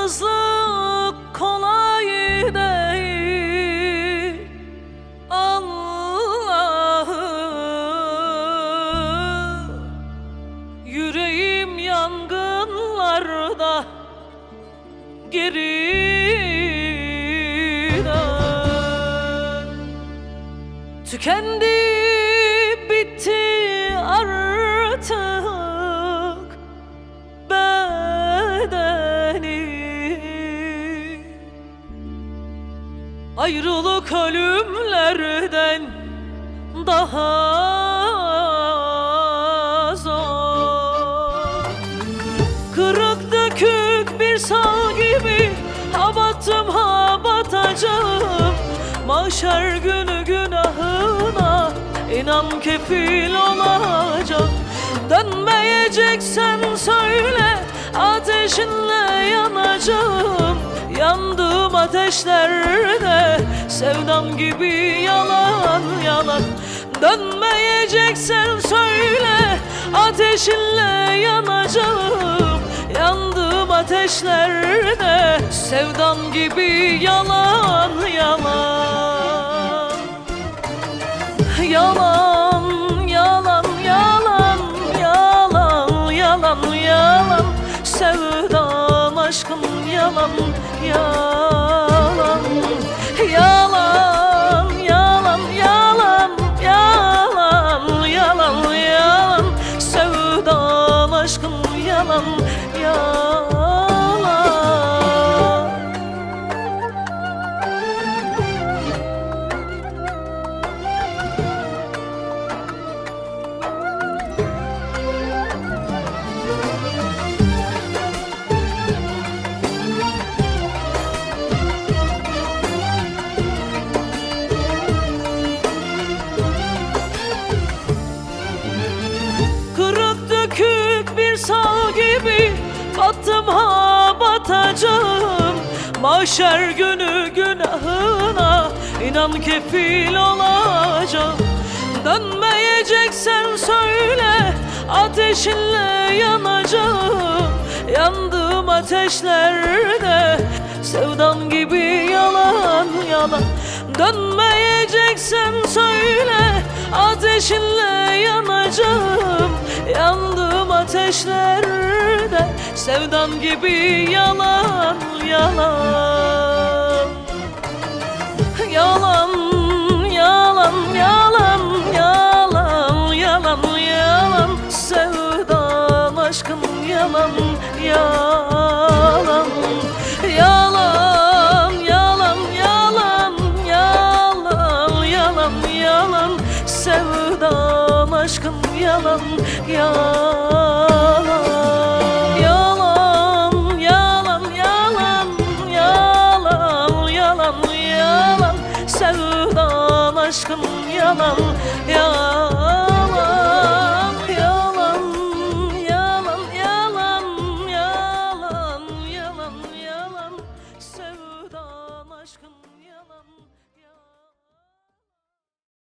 Yalnızlık kolay değil Allah'ım. Yüreğim yangınlarda geriden. Tükendi, bitti artık bedeni. Ayrılık ölümlerden daha zor. Kırık dökük bir sal gibi ha battım ha batacağım. Mahşer günü günahına inan kefil olacağım. Dönmeyeceksen söyle, ateşinle yanacağım. Yandığım ateşlerde sevdam gibi yalan yalan. Dönmeyeceksen söyle, ateşinle yanacağım. Yandığım ateşlerde sevdam gibi yalan yalan. Yalan, yalan, yalan, yalan, yalan, yalan. Sevdam aşkım yalan, yalan. Yalan, yalan, yalan, yalan, yalan, yalan. Sevdam aşkım yalan, yalan. Kırık dökük bir sal gibi battım ha batacağım. Mahşer günü günahına inan kefil olacağım. Dönmeyeceksen söyle, ateşinle yanacağım. Yandığım ateşlerde sevdam gibi yalan yalan. Dönmeyeceksen söyle, ateşinle yanacağım. Yandığım ateşlerde sevdam gibi yalan yalan. Yalan, yalan, yalan, yalan, yalan, yalan. Sevdam aşkım yalan, yalan. Yalan, yalan, yalan, yalan, yalan, yalan. Sevdam aşkım yalan, yalan. Yalan, yalan, yalan, yalan, yalan, yalan. Sevdam aşkım yalan, yalan.